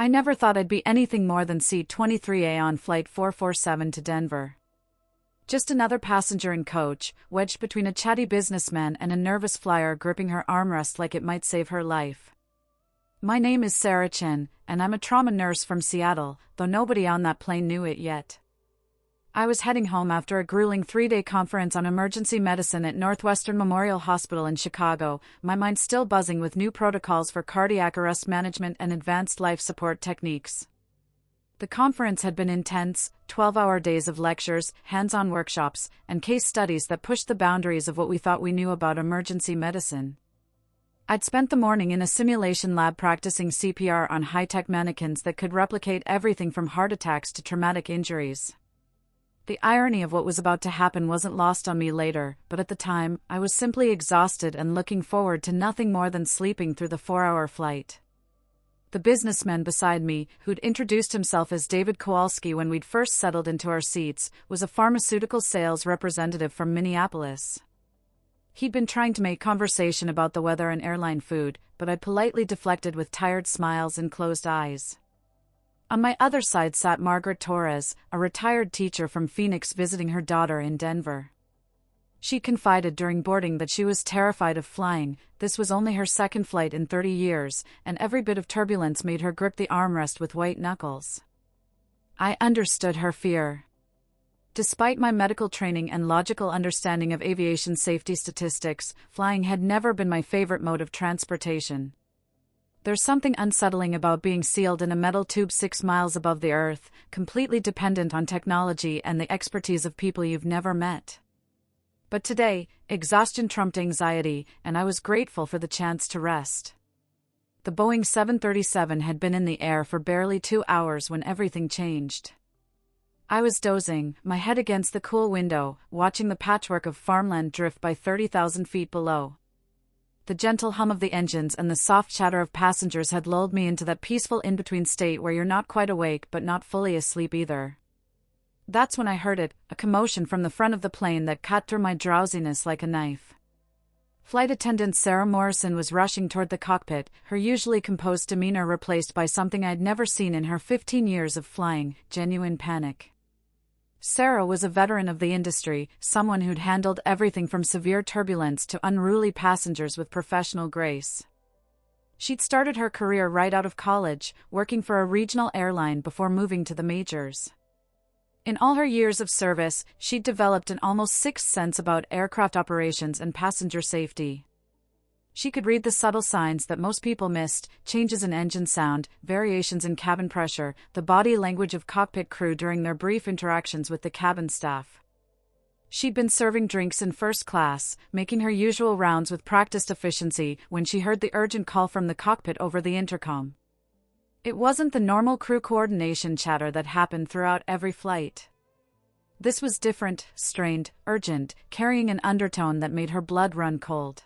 I never thought I'd be anything more than C-23A on Flight 447 to Denver. Just another passenger in coach, wedged between a chatty businessman and a nervous flyer gripping her armrest like it might save her life. My name is Sarah Chen, and I'm a trauma nurse from Seattle, though nobody on that plane knew it yet. I was heading home after a grueling 3-day conference on emergency medicine at Northwestern Memorial Hospital in Chicago, my mind still buzzing with new protocols for cardiac arrest management and advanced life support techniques. The conference had been intense, 12-hour days of lectures, hands-on workshops, and case studies that pushed the boundaries of what we thought we knew about emergency medicine. I'd spent the morning in a simulation lab practicing CPR on high-tech mannequins that could replicate everything from heart attacks to traumatic injuries. The irony of what was about to happen wasn't lost on me later, but at the time, I was simply exhausted and looking forward to nothing more than sleeping through the 4-hour flight. The businessman beside me, who'd introduced himself as David Kowalski when we'd first settled into our seats, was a pharmaceutical sales representative from Minneapolis. He'd been trying to make conversation about the weather and airline food, but I'd politely deflected with tired smiles and closed eyes. On my other side sat Margaret Torres, a retired teacher from Phoenix visiting her daughter in Denver. She confided during boarding that she was terrified of flying. This was only her second flight in 30 years, and every bit of turbulence made her grip the armrest with white knuckles. I understood her fear. Despite my medical training and logical understanding of aviation safety statistics, flying had never been my favorite mode of transportation. There's something unsettling about being sealed in a metal tube 6 miles above the earth, completely dependent on technology and the expertise of people you've never met. But today, exhaustion trumped anxiety, and I was grateful for the chance to rest. The Boeing 737 had been in the air for barely 2 hours when everything changed. I was dozing, my head against the cool window, watching the patchwork of farmland drift by 30,000 feet below. The gentle hum of the engines and the soft chatter of passengers had lulled me into that peaceful in-between state where you're not quite awake but not fully asleep either. That's when I heard it, a commotion from the front of the plane that cut through my drowsiness like a knife. Flight attendant Sarah Morrison was rushing toward the cockpit, her usually composed demeanor replaced by something I'd never seen in her 15 years of flying, genuine panic. Sarah was a veteran of the industry, someone who'd handled everything from severe turbulence to unruly passengers with professional grace. She'd started her career right out of college, working for a regional airline before moving to the majors. In all her years of service, she'd developed an almost sixth sense about aircraft operations and passenger safety. She could read the subtle signs that most people missed: changes in engine sound, variations in cabin pressure, the body language of cockpit crew during their brief interactions with the cabin staff. She'd been serving drinks in first class, making her usual rounds with practiced efficiency, when she heard the urgent call from the cockpit over the intercom. It wasn't the normal crew coordination chatter that happened throughout every flight. This was different, strained, urgent, carrying an undertone that made her blood run cold.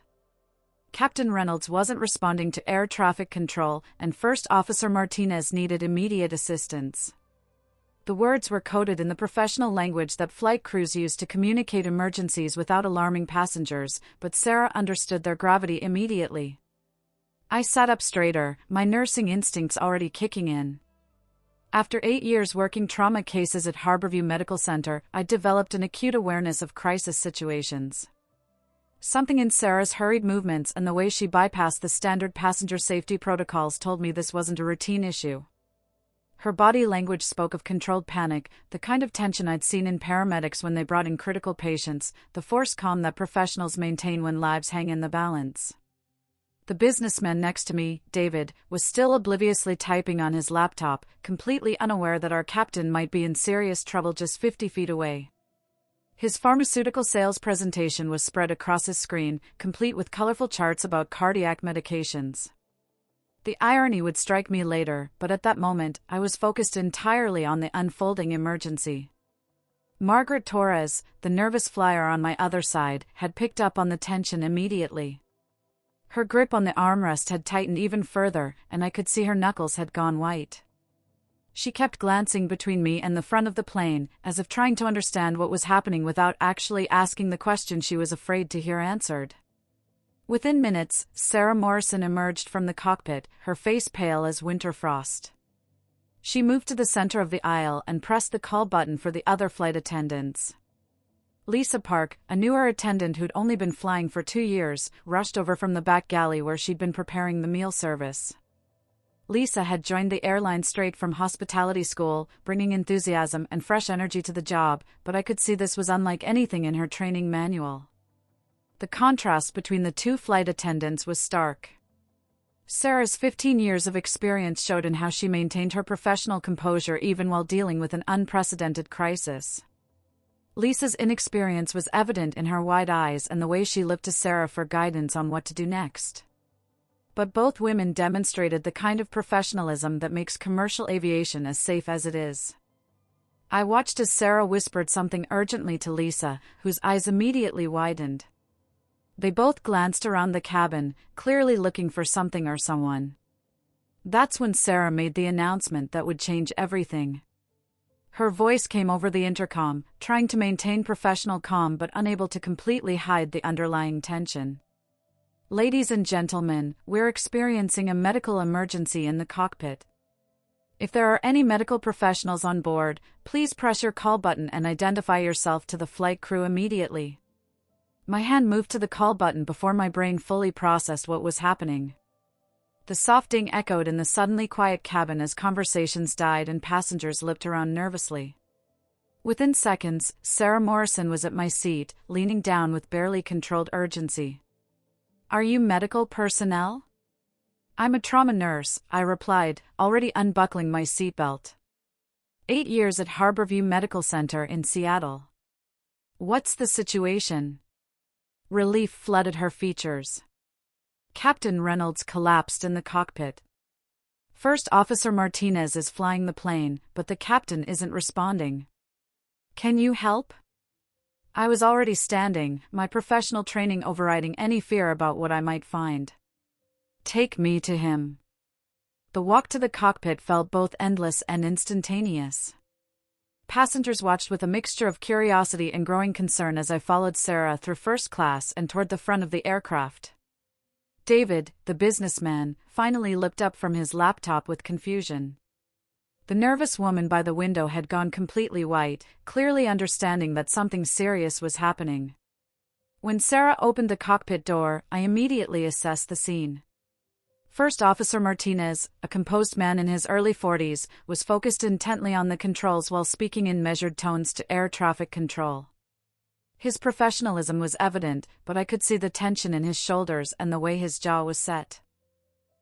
Captain Reynolds wasn't responding to air traffic control, and First Officer Martinez needed immediate assistance. The words were coded in the professional language that flight crews use to communicate emergencies without alarming passengers, but Sarah understood their gravity immediately. I sat up straighter, my nursing instincts already kicking in. After 8 years working trauma cases at Harborview Medical Center, I developed an acute awareness of crisis situations. Something in Sarah's hurried movements and the way she bypassed the standard passenger safety protocols told me this wasn't a routine issue. Her body language spoke of controlled panic, the kind of tension I'd seen in paramedics when they brought in critical patients, the forced calm that professionals maintain when lives hang in the balance. The businessman next to me, David, was still obliviously typing on his laptop, completely unaware that our captain might be in serious trouble just 50 feet away. His pharmaceutical sales presentation was spread across his screen, complete with colorful charts about cardiac medications. The irony would strike me later, but at that moment, I was focused entirely on the unfolding emergency. Margaret Torres, the nervous flyer on my other side, had picked up on the tension immediately. Her grip on the armrest had tightened even further, and I could see her knuckles had gone white. She kept glancing between me and the front of the plane, as if trying to understand what was happening without actually asking the question she was afraid to hear answered. Within minutes, Sarah Morrison emerged from the cockpit, her face pale as winter frost. She moved to the center of the aisle and pressed the call button for the other flight attendants. Lisa Park, a newer attendant who'd only been flying for 2 years, rushed over from the back galley where she'd been preparing the meal service. Lisa had joined the airline straight from hospitality school, bringing enthusiasm and fresh energy to the job, but I could see this was unlike anything in her training manual. The contrast between the two flight attendants was stark. Sarah's 15 years of experience showed in how she maintained her professional composure even while dealing with an unprecedented crisis. Lisa's inexperience was evident in her wide eyes and the way she looked to Sarah for guidance on what to do next. But both women demonstrated the kind of professionalism that makes commercial aviation as safe as it is. I watched as Sarah whispered something urgently to Lisa, whose eyes immediately widened. They both glanced around the cabin, clearly looking for something or someone. That's when Sarah made the announcement that would change everything. Her voice came over the intercom, trying to maintain professional calm but unable to completely hide the underlying tension. Ladies and gentlemen, we're experiencing a medical emergency in the cockpit. If there are any medical professionals on board, please press your call button and identify yourself to the flight crew immediately. My hand moved to the call button before my brain fully processed what was happening. The soft ding echoed in the suddenly quiet cabin as conversations died and passengers looked around nervously. Within seconds, Sarah Morrison was at my seat, leaning down with barely controlled urgency. "Are you medical personnel?" "I'm a trauma nurse," I replied, already unbuckling my seatbelt. 8 years at Harborview Medical Center in Seattle. "What's the situation?" Relief flooded her features. Captain Reynolds collapsed in the cockpit. First Officer Martinez is flying the plane, but the captain isn't responding. "Can you help?" I was already standing, my professional training overriding any fear about what I might find. "Take me to him." The walk to the cockpit felt both endless and instantaneous. Passengers watched with a mixture of curiosity and growing concern as I followed Sarah through first class and toward the front of the aircraft. David, the businessman, finally looked up from his laptop with confusion. The nervous woman by the window had gone completely white, clearly understanding that something serious was happening. When Sarah opened the cockpit door, I immediately assessed the scene. First Officer Martinez, a composed man in his early 40s, was focused intently on the controls while speaking in measured tones to air traffic control. His professionalism was evident, but I could see the tension in his shoulders and the way his jaw was set.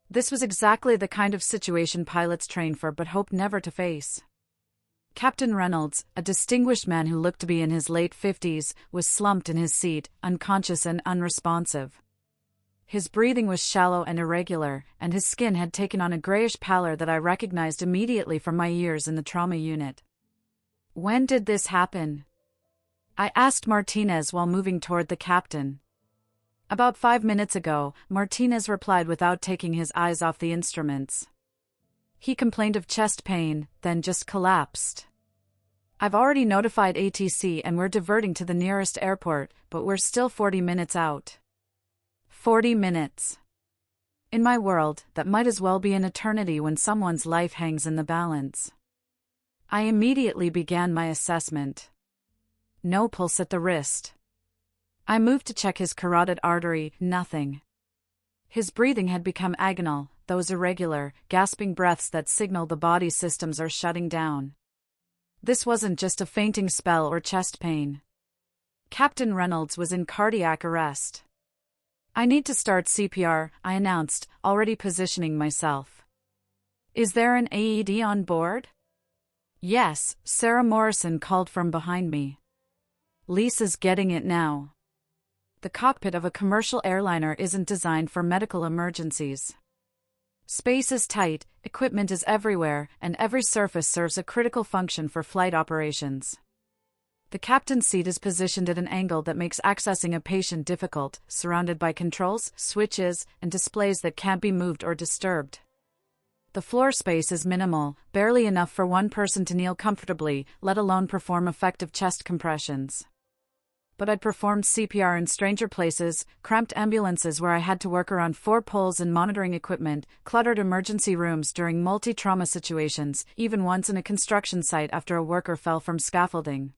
This was exactly the kind of situation pilots train for but hope never to face. Captain Reynolds, a distinguished man who looked to be in his late 50s, was slumped in his seat, unconscious and unresponsive. His breathing was shallow and irregular, and his skin had taken on a grayish pallor that I recognized immediately from my years in the trauma unit. "When did this happen?" I asked Martinez while moving toward the captain. "About 5 minutes ago," Martinez replied without taking his eyes off the instruments. He complained of chest pain, then just collapsed. "I've already notified ATC and we're diverting to the nearest airport, but we're still 40 minutes out." 40 minutes. In my world, that might as well be an eternity when someone's life hangs in the balance. I immediately began my assessment. No pulse at the wrist. I moved to check his carotid artery, nothing. His breathing had become agonal, those irregular, gasping breaths that signal the body systems are shutting down. This wasn't just a fainting spell or chest pain. Captain Reynolds was in cardiac arrest. "I need to start CPR," I announced, already positioning myself. "Is there an AED on board?" "Yes," Sarah Morrison called from behind me. "Lisa's getting it now." The cockpit of a commercial airliner isn't designed for medical emergencies. Space is tight, equipment is everywhere, and every surface serves a critical function for flight operations. The captain's seat is positioned at an angle that makes accessing a patient difficult, surrounded by controls, switches, and displays that can't be moved or disturbed. The floor space is minimal, barely enough for one person to kneel comfortably, let alone perform effective chest compressions. but I'd performed CPR in stranger places, cramped ambulances where I had to work around 4 poles and monitoring equipment, cluttered emergency rooms during multi-trauma situations, even once in a construction site after a worker fell from scaffolding.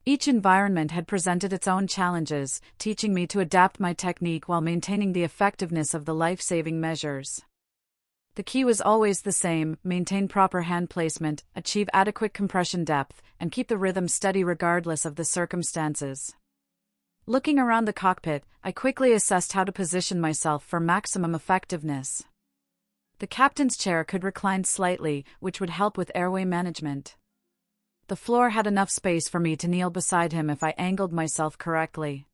Each environment had presented its own challenges, teaching me to adapt my technique while maintaining the effectiveness of the life-saving measures. The key was always the same: maintain proper hand placement, achieve adequate compression depth, and keep the rhythm steady regardless of the circumstances. Looking around the cockpit, I quickly assessed how to position myself for maximum effectiveness. The captain's chair could recline slightly, which would help with airway management. The floor had enough space for me to kneel beside him if I angled myself correctly.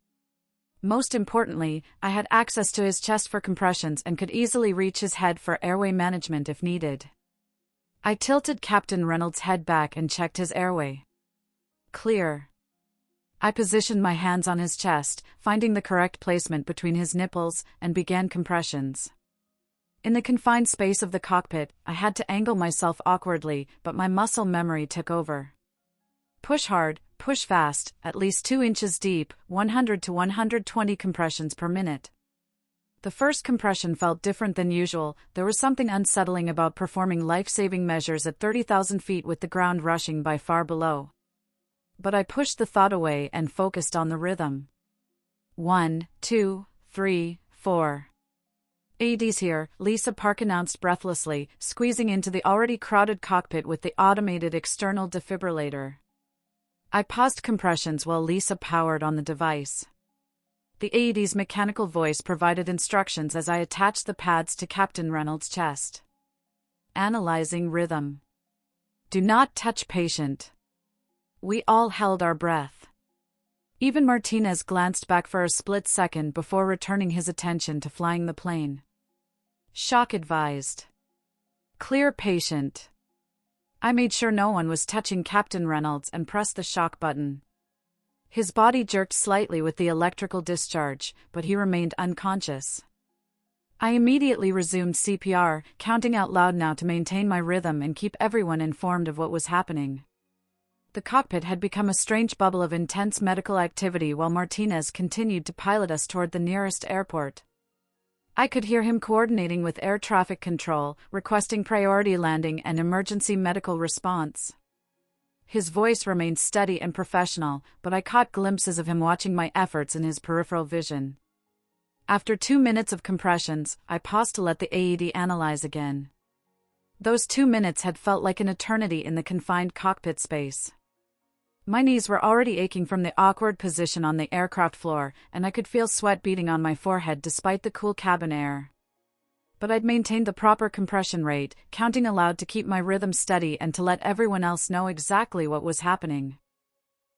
Most importantly, I had access to his chest for compressions and could easily reach his head for airway management if needed. I tilted Captain Reynolds' head back and checked his airway. Clear. I positioned my hands on his chest, finding the correct placement between his nipples, and began compressions. In the confined space of the cockpit, I had to angle myself awkwardly, but my muscle memory took over. Push hard, push fast, at least 2 inches deep, 100 to 120 compressions per minute. The first compression felt different than usual. There was something unsettling about performing life-saving measures at 30,000 feet with the ground rushing by far below. But I pushed the thought away and focused on the rhythm. 1, 2, 3, 4. AED's here, Lisa Park announced breathlessly, squeezing into the already crowded cockpit with the automated external defibrillator. I paused compressions while Lisa powered on the device. The AED's mechanical voice provided instructions as I attached the pads to Captain Reynolds' chest. Analyzing rhythm. Do not touch patient. We all held our breath. Even Martinez glanced back for a split second before returning his attention to flying the plane. Shock advised. Clear patient. I made sure no one was touching Captain Reynolds and pressed the shock button. His body jerked slightly with the electrical discharge, but he remained unconscious. I immediately resumed CPR, counting out loud now to maintain my rhythm and keep everyone informed of what was happening. The cockpit had become a strange bubble of intense medical activity while Martinez continued to pilot us toward the nearest airport. I could hear him coordinating with air traffic control, requesting priority landing and emergency medical response. His voice remained steady and professional, but I caught glimpses of him watching my efforts in his peripheral vision. After 2 minutes of compressions, I paused to let the AED analyze again. Those 2 minutes had felt like an eternity in the confined cockpit space. My knees were already aching from the awkward position on the aircraft floor, and I could feel sweat beading on my forehead despite the cool cabin air. But I'd maintained the proper compression rate, counting aloud to keep my rhythm steady and to let everyone else know exactly what was happening.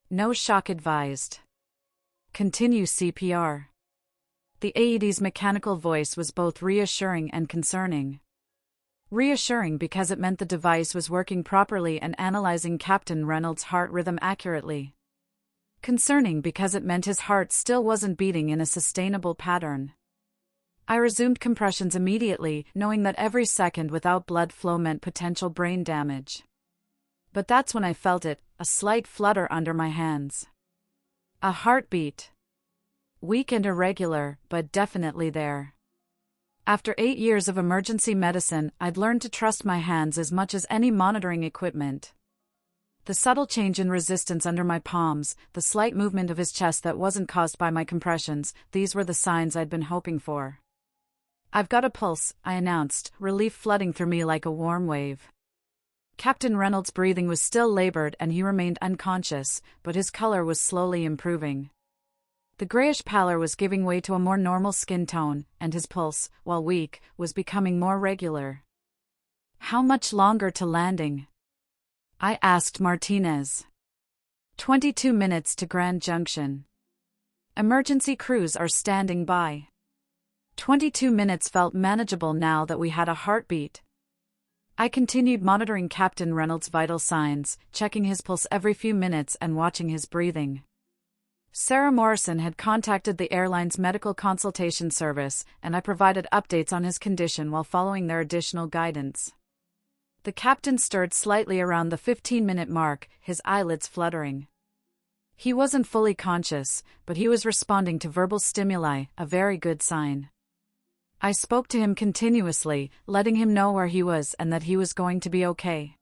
No shock advised. Continue CPR. The AED's mechanical voice was both reassuring and concerning. Reassuring because it meant the device was working properly and analyzing Captain Reynolds' heart rhythm accurately. Concerning because it meant his heart still wasn't beating in a sustainable pattern. I resumed compressions immediately, knowing that every second without blood flow meant potential brain damage. But that's when I felt it, a slight flutter under my hands. A heartbeat. Weak and irregular, but definitely there. After 8 years of emergency medicine, I'd learned to trust my hands as much as any monitoring equipment. The subtle change in resistance under my palms, the slight movement of his chest that wasn't caused by my compressions, these were the signs I'd been hoping for. I've got a pulse, I announced, relief flooding through me like a warm wave. Captain Reynolds' breathing was still labored and he remained unconscious, but his color was slowly improving. The grayish pallor was giving way to a more normal skin tone, and his pulse, while weak, was becoming more regular. How much longer to landing? I asked Martinez. 22 minutes to Grand Junction. Emergency crews are standing by. 22 minutes felt manageable now that we had a heartbeat. I continued monitoring Captain Reynolds' vital signs, checking his pulse every few minutes and watching his breathing. Sarah Morrison had contacted the airline's medical consultation service, and I provided updates on his condition while following their additional guidance. The captain stirred slightly around the 15-minute mark, his eyelids fluttering. He wasn't fully conscious, but he was responding to verbal stimuli, a very good sign. I spoke to him continuously, letting him know where he was and that he was going to be okay.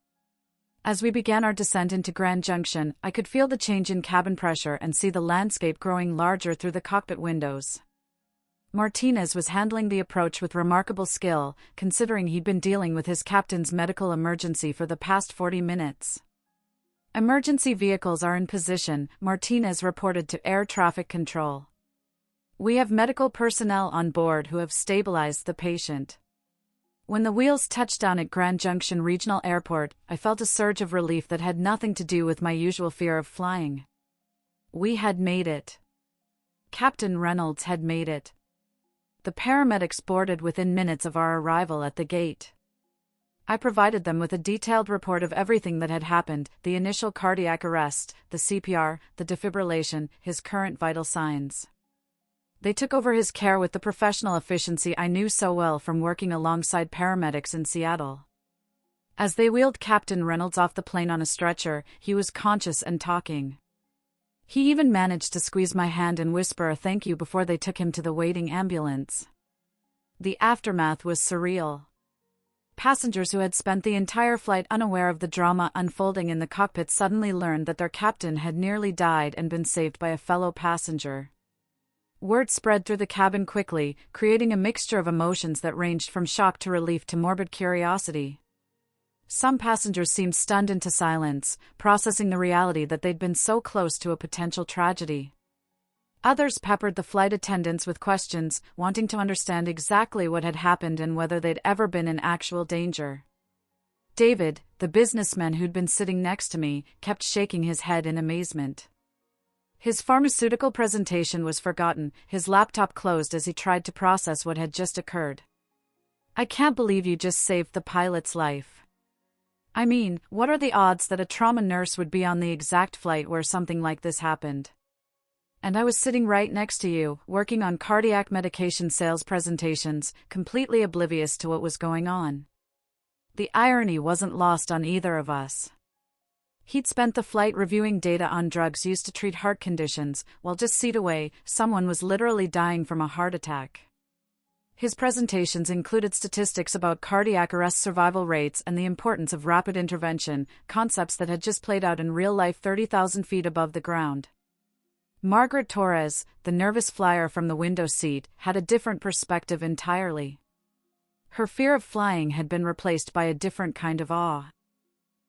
As we began our descent into Grand Junction, I could feel the change in cabin pressure and see the landscape growing larger through the cockpit windows. Martinez was handling the approach with remarkable skill, considering he'd been dealing with his captain's medical emergency for the past 40 minutes. Emergency vehicles are in position, Martinez reported to air traffic control. We have medical personnel on board who have stabilized the patient. When the wheels touched down at Grand Junction Regional Airport, I felt a surge of relief that had nothing to do with my usual fear of flying. We had made it. Captain Reynolds had made it. The paramedics boarded within minutes of our arrival at the gate. I provided them with a detailed report of everything that had happened, the initial cardiac arrest, the CPR, the defibrillation, his current vital signs. They took over his care with the professional efficiency I knew so well from working alongside paramedics in Seattle. As they wheeled Captain Reynolds off the plane on a stretcher, he was conscious and talking. He even managed to squeeze my hand and whisper a thank you before they took him to the waiting ambulance. The aftermath was surreal. Passengers who had spent the entire flight unaware of the drama unfolding in the cockpit suddenly learned that their captain had nearly died and been saved by a fellow passenger. Word spread through the cabin quickly, creating a mixture of emotions that ranged from shock to relief to morbid curiosity. Some passengers seemed stunned into silence, processing the reality that they'd been so close to a potential tragedy. Others peppered the flight attendants with questions, wanting to understand exactly what had happened and whether they'd ever been in actual danger. David, the businessman who'd been sitting next to me, kept shaking his head in amazement. His pharmaceutical presentation was forgotten, his laptop closed as he tried to process what had just occurred. I can't believe you just saved the pilot's life. I mean, what are the odds that a trauma nurse would be on the exact flight where something like this happened? And I was sitting right next to you, working on cardiac medication sales presentations, completely oblivious to what was going on. The irony wasn't lost on either of us. He'd spent the flight reviewing data on drugs used to treat heart conditions, while just feet away, someone was literally dying from a heart attack. His presentations included statistics about cardiac arrest survival rates and the importance of rapid intervention, concepts that had just played out in real life 30,000 feet above the ground. Margaret Torres, the nervous flyer from the window seat, had a different perspective entirely. Her fear of flying had been replaced by a different kind of awe.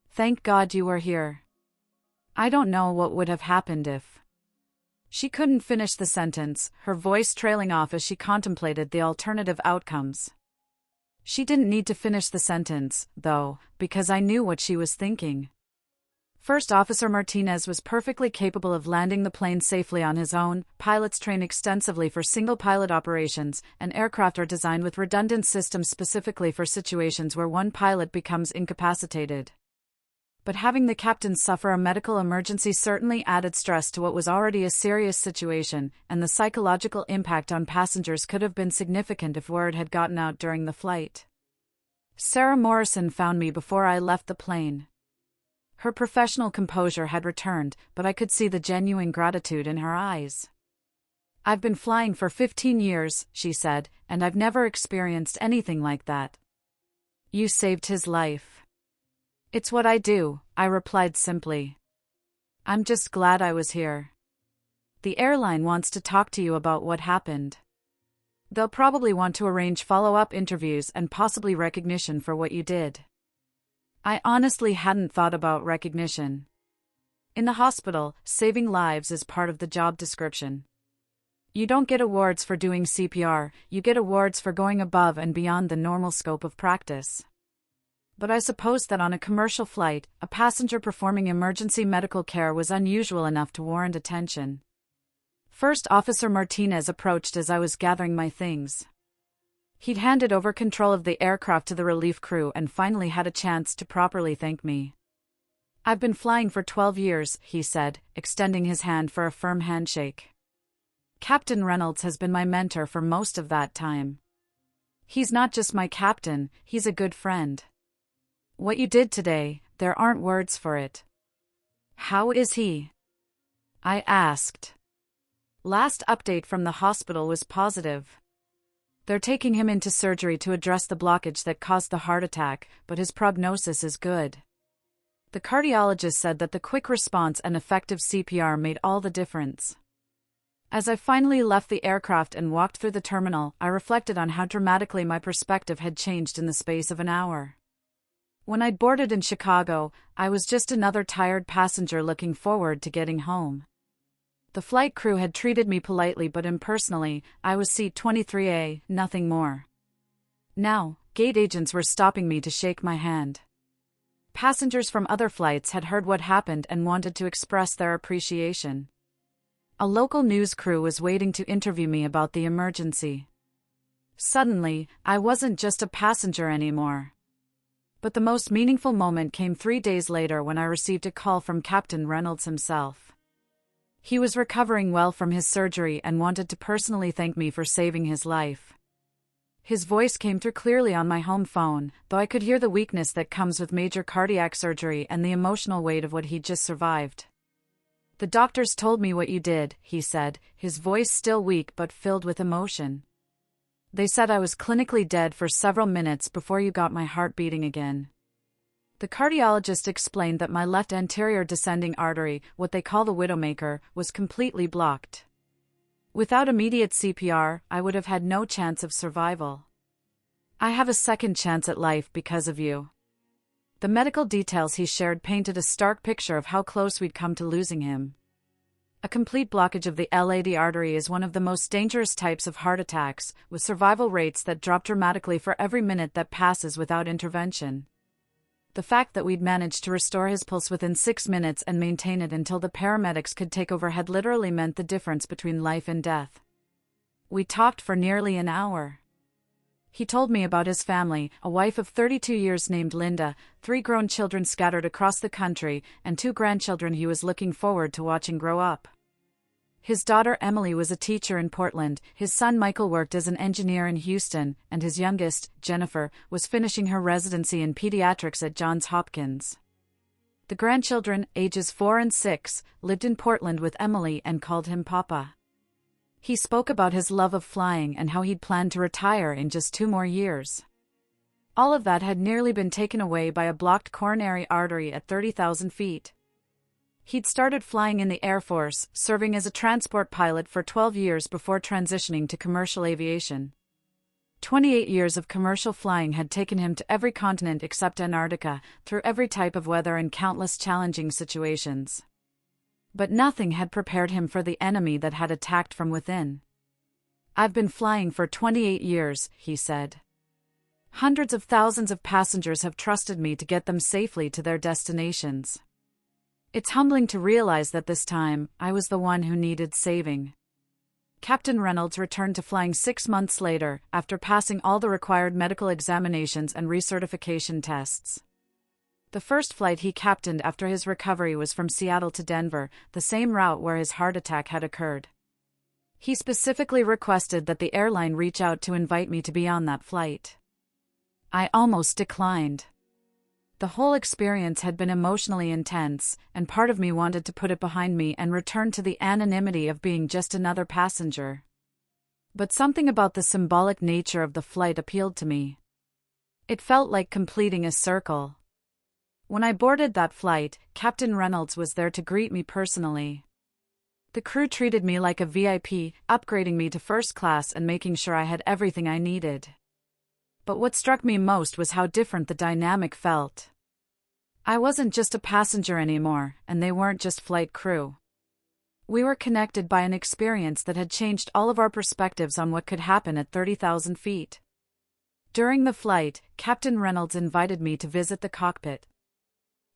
Thank God you were here. I don't know what would have happened if. She couldn't finish the sentence, her voice trailing off as she contemplated the alternative outcomes. She didn't need to finish the sentence, though, because I knew what she was thinking. First Officer Martinez was perfectly capable of landing the plane safely on his own. Pilots train extensively for single-pilot operations, and aircraft are designed with redundant systems specifically for situations where one pilot becomes incapacitated. But having the captain suffer a medical emergency certainly added stress to what was already a serious situation, and the psychological impact on passengers could have been significant if word had gotten out during the flight. Sarah Morrison found me before I left the plane. Her professional composure had returned, but I could see the genuine gratitude in her eyes. I've been flying for 15 years, she said, and I've never experienced anything like that. You saved his life. It's what I do, I replied simply. I'm just glad I was here. The airline wants to talk to you about what happened. They'll probably want to arrange follow-up interviews and possibly recognition for what you did. I honestly hadn't thought about recognition. In the hospital, saving lives is part of the job description. You don't get awards for doing CPR, you get awards for going above and beyond the normal scope of practice. But I suppose that on a commercial flight, a passenger performing emergency medical care was unusual enough to warrant attention. First Officer Martinez approached as I was gathering my things. He'd handed over control of the aircraft to the relief crew and finally had a chance to properly thank me. I've been flying for 12 years, he said, extending his hand for a firm handshake. Captain Reynolds has been my mentor for most of that time. He's not just my captain, he's a good friend. What you did today, there aren't words for it. How is he? I asked. Last update from the hospital was positive. They're taking him into surgery to address the blockage that caused the heart attack, but his prognosis is good. The cardiologist said that the quick response and effective CPR made all the difference. As I finally left the aircraft and walked through the terminal, I reflected on how dramatically my perspective had changed in the space of an hour. When I'd boarded in Chicago, I was just another tired passenger looking forward to getting home. The flight crew had treated me politely but impersonally. I was seat 23A, nothing more. Now, gate agents were stopping me to shake my hand. Passengers from other flights had heard what happened and wanted to express their appreciation. A local news crew was waiting to interview me about the emergency. Suddenly, I wasn't just a passenger anymore. But the most meaningful moment came 3 days later when I received a call from Captain Reynolds himself. He was recovering well from his surgery and wanted to personally thank me for saving his life. His voice came through clearly on my home phone, though I could hear the weakness that comes with major cardiac surgery and the emotional weight of what he'd just survived. "The doctors told me what you did," he said, his voice still weak but filled with emotion. "They said I was clinically dead for several minutes before you got my heart beating again." The cardiologist explained that my left anterior descending artery, what they call the widowmaker, was completely blocked. Without immediate CPR, I would have had no chance of survival. "I have a second chance at life because of you." The medical details he shared painted a stark picture of how close we'd come to losing him. A complete blockage of the LAD artery is one of the most dangerous types of heart attacks, with survival rates that drop dramatically for every minute that passes without intervention. The fact that we'd managed to restore his pulse within 6 minutes and maintain it until the paramedics could take over had literally meant the difference between life and death. We talked for nearly an hour. He told me about his family, a wife of 32 years named Linda, 3 grown children scattered across the country, and 2 grandchildren he was looking forward to watching grow up. His daughter Emily was a teacher in Portland, his son Michael worked as an engineer in Houston, and his youngest, Jennifer, was finishing her residency in pediatrics at Johns Hopkins. The grandchildren, ages 4 and 6, lived in Portland with Emily and called him Papa. He spoke about his love of flying and how he'd planned to retire in just 2 more years. All of that had nearly been taken away by a blocked coronary artery at 30,000 feet. He'd started flying in the Air Force, serving as a transport pilot for 12 years before transitioning to commercial aviation. 28 years of commercial flying had taken him to every continent except Antarctica, through every type of weather and countless challenging situations. But nothing had prepared him for the enemy that had attacked from within. "I've been flying for 28 years, he said. "Hundreds of thousands of passengers have trusted me to get them safely to their destinations. It's humbling to realize that this time, I was the one who needed saving." Captain Reynolds returned to flying 6 months later, after passing all the required medical examinations and recertification tests. The first flight he captained after his recovery was from Seattle to Denver, the same route where his heart attack had occurred. He specifically requested that the airline reach out to invite me to be on that flight. I almost declined. The whole experience had been emotionally intense, and part of me wanted to put it behind me and return to the anonymity of being just another passenger. But something about the symbolic nature of the flight appealed to me. It felt like completing a circle. When I boarded that flight, Captain Reynolds was there to greet me personally. The crew treated me like a VIP, upgrading me to first class and making sure I had everything I needed. But what struck me most was how different the dynamic felt. I wasn't just a passenger anymore, and they weren't just flight crew. We were connected by an experience that had changed all of our perspectives on what could happen at 30,000 feet. During the flight, Captain Reynolds invited me to visit the cockpit.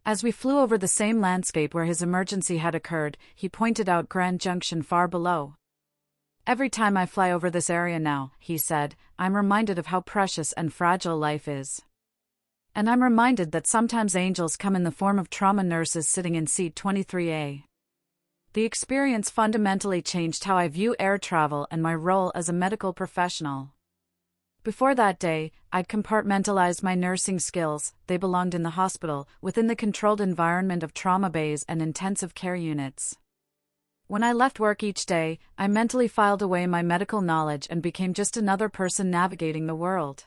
As we flew over the same landscape where his emergency had occurred, he pointed out Grand Junction far below. "Every time I fly over this area now," he said, "I'm reminded of how precious and fragile life is. And I'm reminded that sometimes angels come in the form of trauma nurses sitting in seat 23A. The experience fundamentally changed how I view air travel and my role as a medical professional. Before that day, I'd compartmentalized my nursing skills. They belonged in the hospital, within the controlled environment of trauma bays and intensive care units. When I left work each day, I mentally filed away my medical knowledge and became just another person navigating the world.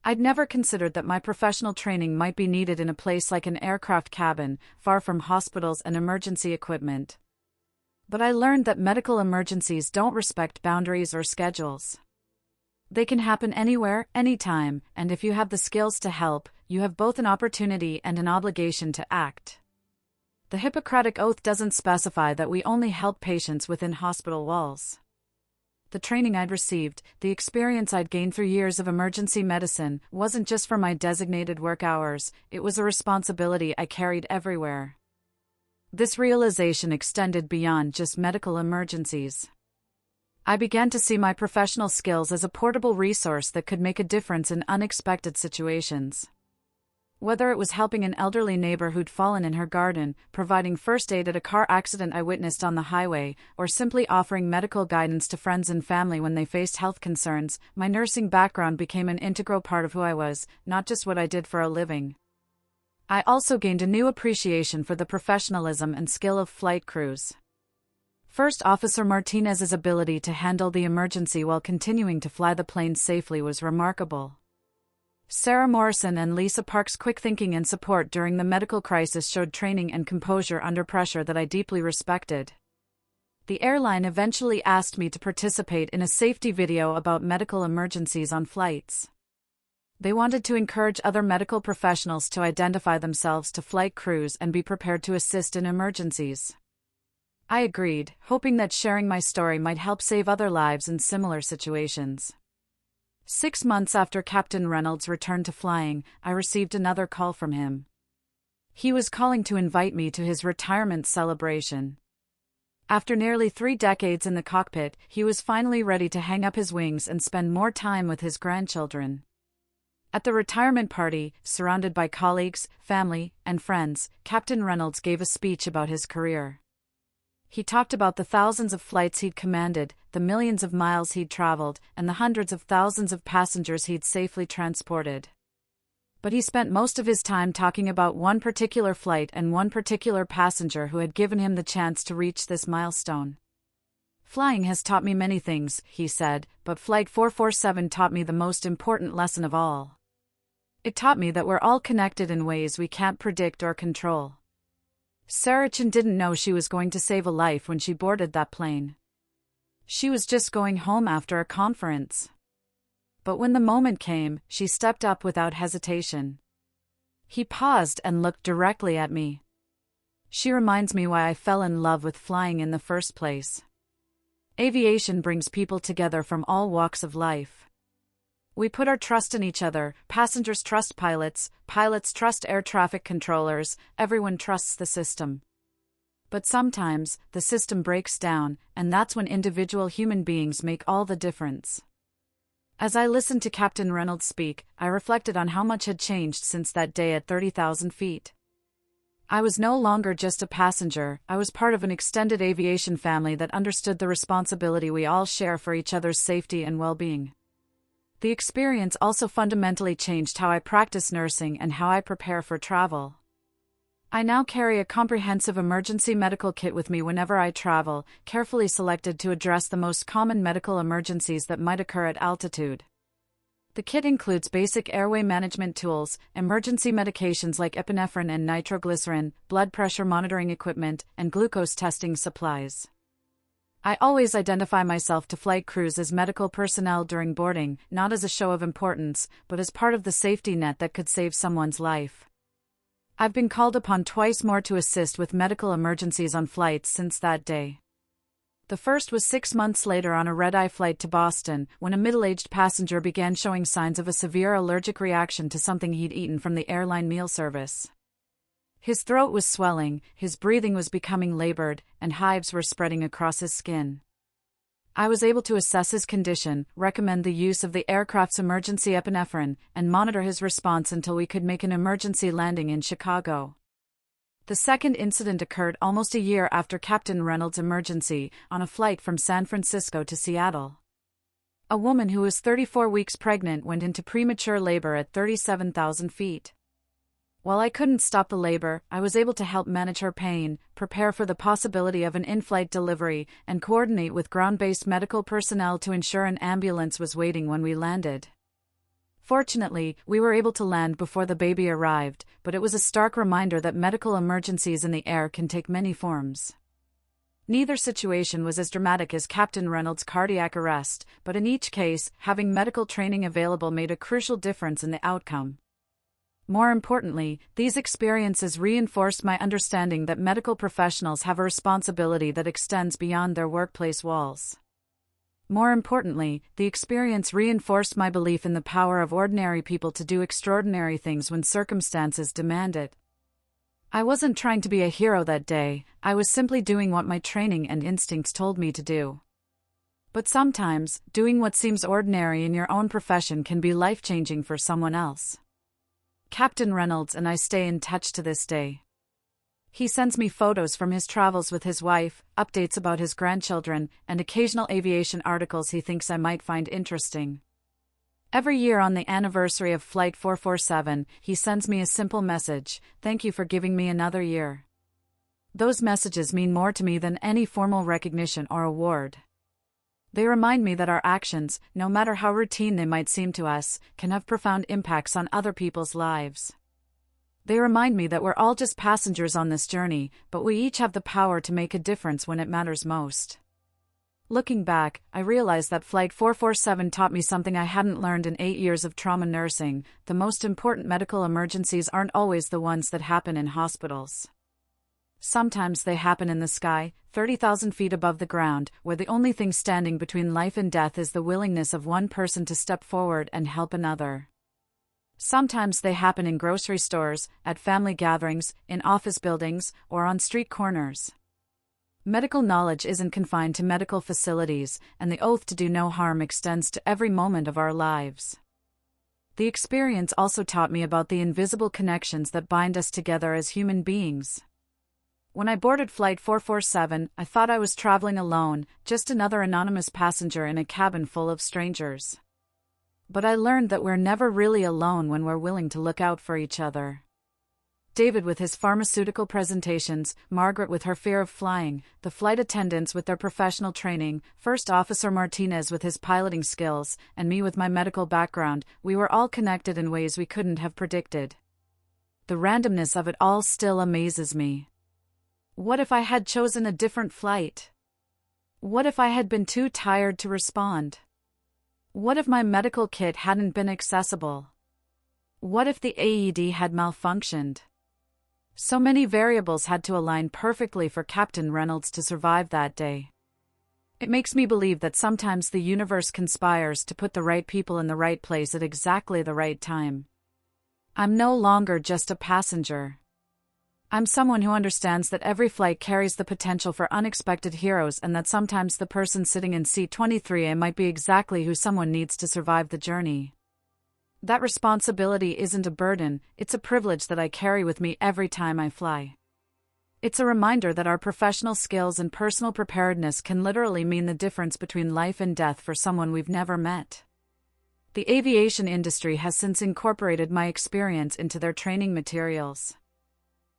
I'd never considered that my professional training might be needed in a place like an aircraft cabin, far from hospitals and emergency equipment. But I learned that medical emergencies don't respect boundaries or schedules. They can happen anywhere, anytime, and if you have the skills to help, you have both an opportunity and an obligation to act. The Hippocratic Oath doesn't specify that we only help patients within hospital walls. The training I'd received, the experience I'd gained through years of emergency medicine, wasn't just for my designated work hours, it was a responsibility I carried everywhere. This realization extended beyond just medical emergencies. I began to see my professional skills as a portable resource that could make a difference in unexpected situations. Whether it was helping an elderly neighbor who'd fallen in her garden, providing first aid at a car accident I witnessed on the highway, or simply offering medical guidance to friends and family when they faced health concerns, my nursing background became an integral part of who I was, not just what I did for a living. I also gained a new appreciation for the professionalism and skill of flight crews. First Officer Martinez's ability to handle the emergency while continuing to fly the plane safely was remarkable. Sarah Morrison and Lisa Park's quick thinking and support during the medical crisis showed training and composure under pressure that I deeply respected. The airline eventually asked me to participate in a safety video about medical emergencies on flights. They wanted to encourage other medical professionals to identify themselves to flight crews and be prepared to assist in emergencies. I agreed, hoping that sharing my story might help save other lives in similar situations. 6 months after Captain Reynolds returned to flying, I received another call from him. He was calling to invite me to his retirement celebration. After nearly 3 decades in the cockpit, he was finally ready to hang up his wings and spend more time with his grandchildren. At the retirement party, surrounded by colleagues, family, and friends, Captain Reynolds gave a speech about his career. He talked about the thousands of flights he'd commanded, the millions of miles he'd traveled, and the hundreds of thousands of passengers he'd safely transported. But he spent most of his time talking about one particular flight and one particular passenger who had given him the chance to reach this milestone. "Flying has taught me many things," he said, "but Flight 447 taught me the most important lesson of all. It taught me that we're all connected in ways we can't predict or control." Sarah Chin didn't know she was going to save a life when she boarded that plane. She was just going home after a conference. But when the moment came, she stepped up without hesitation. He paused and looked directly at me. "She reminds me why I fell in love with flying in the first place. Aviation brings people together from all walks of life. We put our trust in each other, passengers trust pilots, pilots trust air traffic controllers, everyone trusts the system. But sometimes, the system breaks down, and that's when individual human beings make all the difference." As I listened to Captain Reynolds speak, I reflected on how much had changed since that day at 30,000 feet. I was no longer just a passenger, I was part of an extended aviation family that understood the responsibility we all share for each other's safety and well-being. The experience also fundamentally changed how I practice nursing and how I prepare for travel. I now carry a comprehensive emergency medical kit with me whenever I travel, carefully selected to address the most common medical emergencies that might occur at altitude. The kit includes basic airway management tools, emergency medications like epinephrine and nitroglycerin, blood pressure monitoring equipment, and glucose testing supplies. I always identify myself to flight crews as medical personnel during boarding, not as a show of importance, but as part of the safety net that could save someone's life. I've been called upon twice more to assist with medical emergencies on flights since that day. The first was 6 months later on a red-eye flight to Boston, when a middle-aged passenger began showing signs of a severe allergic reaction to something he'd eaten from the airline meal service. His throat was swelling, his breathing was becoming labored, and hives were spreading across his skin. I was able to assess his condition, recommend the use of the aircraft's emergency epinephrine, and monitor his response until we could make an emergency landing in Chicago. The second incident occurred almost a year after Captain Reynolds' emergency, on a flight from San Francisco to Seattle. A woman who was 34 weeks pregnant went into premature labor at 37,000 feet. While I couldn't stop the labor, I was able to help manage her pain, prepare for the possibility of an in-flight delivery, and coordinate with ground-based medical personnel to ensure an ambulance was waiting when we landed. Fortunately, we were able to land before the baby arrived, but it was a stark reminder that medical emergencies in the air can take many forms. Neither situation was as dramatic as Captain Reynolds' cardiac arrest, but in each case, having medical training available made a crucial difference in the outcome. More importantly, these experiences reinforced my understanding that medical professionals have a responsibility that extends beyond their workplace walls. More importantly, the experience reinforced my belief in the power of ordinary people to do extraordinary things when circumstances demand it. I wasn't trying to be a hero that day, I was simply doing what my training and instincts told me to do. But sometimes, doing what seems ordinary in your own profession can be life-changing for someone else. Captain Reynolds and I stay in touch to this day. He sends me photos from his travels with his wife, updates about his grandchildren, and occasional aviation articles he thinks I might find interesting. Every year on the anniversary of Flight 447, he sends me a simple message: "Thank you for giving me another year." Those messages mean more to me than any formal recognition or award. They remind me that our actions, no matter how routine they might seem to us, can have profound impacts on other people's lives. They remind me that we're all just passengers on this journey, but we each have the power to make a difference when it matters most. Looking back, I realize that Flight 447 taught me something I hadn't learned in 8 years of trauma nursing: the most important medical emergencies aren't always the ones that happen in hospitals. Sometimes they happen in the sky, 30,000 feet above the ground, where the only thing standing between life and death is the willingness of one person to step forward and help another. Sometimes they happen in grocery stores, at family gatherings, in office buildings, or on street corners. Medical knowledge isn't confined to medical facilities, and the oath to do no harm extends to every moment of our lives. The experience also taught me about the invisible connections that bind us together as human beings. When I boarded Flight 447, I thought I was traveling alone, just another anonymous passenger in a cabin full of strangers. But I learned that we're never really alone when we're willing to look out for each other. David with his pharmaceutical presentations, Margaret with her fear of flying, the flight attendants with their professional training, First Officer Martinez with his piloting skills, and me with my medical background, we were all connected in ways we couldn't have predicted. The randomness of it all still amazes me. What if I had chosen a different flight? What if I had been too tired to respond? What if my medical kit hadn't been accessible? What if the AED had malfunctioned? So many variables had to align perfectly for Captain Reynolds to survive that day. It makes me believe that sometimes the universe conspires to put the right people in the right place at exactly the right time. I'm no longer just a passenger. I'm someone who understands that every flight carries the potential for unexpected heroes, and that sometimes the person sitting in seat 23A might be exactly who someone needs to survive the journey. That responsibility isn't a burden, it's a privilege that I carry with me every time I fly. It's a reminder that our professional skills and personal preparedness can literally mean the difference between life and death for someone we've never met. The aviation industry has since incorporated my experience into their training materials.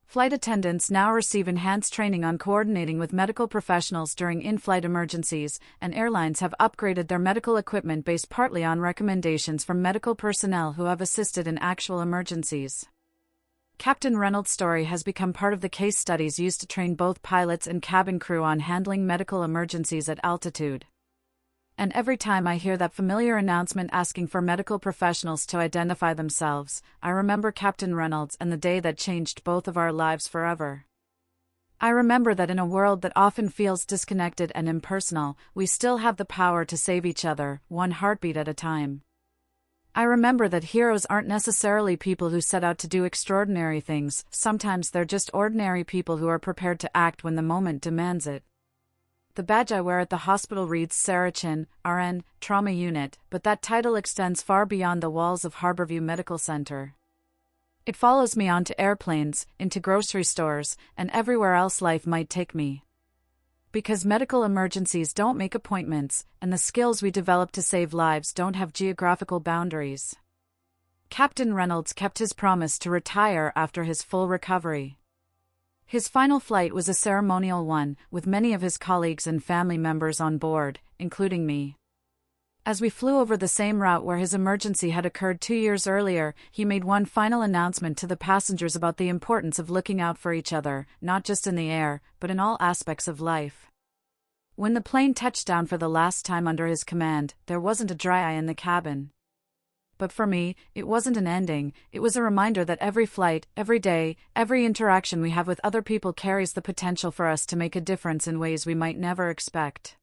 Flight attendants now receive enhanced training on coordinating with medical professionals during in-flight emergencies, and airlines have upgraded their medical equipment based partly on recommendations from medical personnel who have assisted in actual emergencies. Captain Reynolds' story has become part of the case studies used to train both pilots and cabin crew on handling medical emergencies at altitude. And every time I hear that familiar announcement asking for medical professionals to identify themselves, I remember Captain Reynolds and the day that changed both of our lives forever. I remember that in a world that often feels disconnected and impersonal, we still have the power to save each other, one heartbeat at a time. I remember that heroes aren't necessarily people who set out to do extraordinary things, sometimes they're just ordinary people who are prepared to act when the moment demands it. The badge I wear at the hospital reads Sarah Chin, RN, Trauma Unit, but that title extends far beyond the walls of Harborview Medical Center. It follows me onto airplanes, into grocery stores, and everywhere else life might take me. Because medical emergencies don't make appointments, and the skills we develop to save lives don't have geographical boundaries. Captain Reynolds kept his promise to retire after his full recovery. His final flight was a ceremonial one, with many of his colleagues and family members on board, including me. As we flew over the same route where his emergency had occurred 2 years earlier, he made one final announcement to the passengers about the importance of looking out for each other, not just in the air, but in all aspects of life. When the plane touched down for the last time under his command, there wasn't a dry eye in the cabin. But for me, it wasn't an ending, it was a reminder that every flight, every day, every interaction we have with other people carries the potential for us to make a difference in ways we might never expect.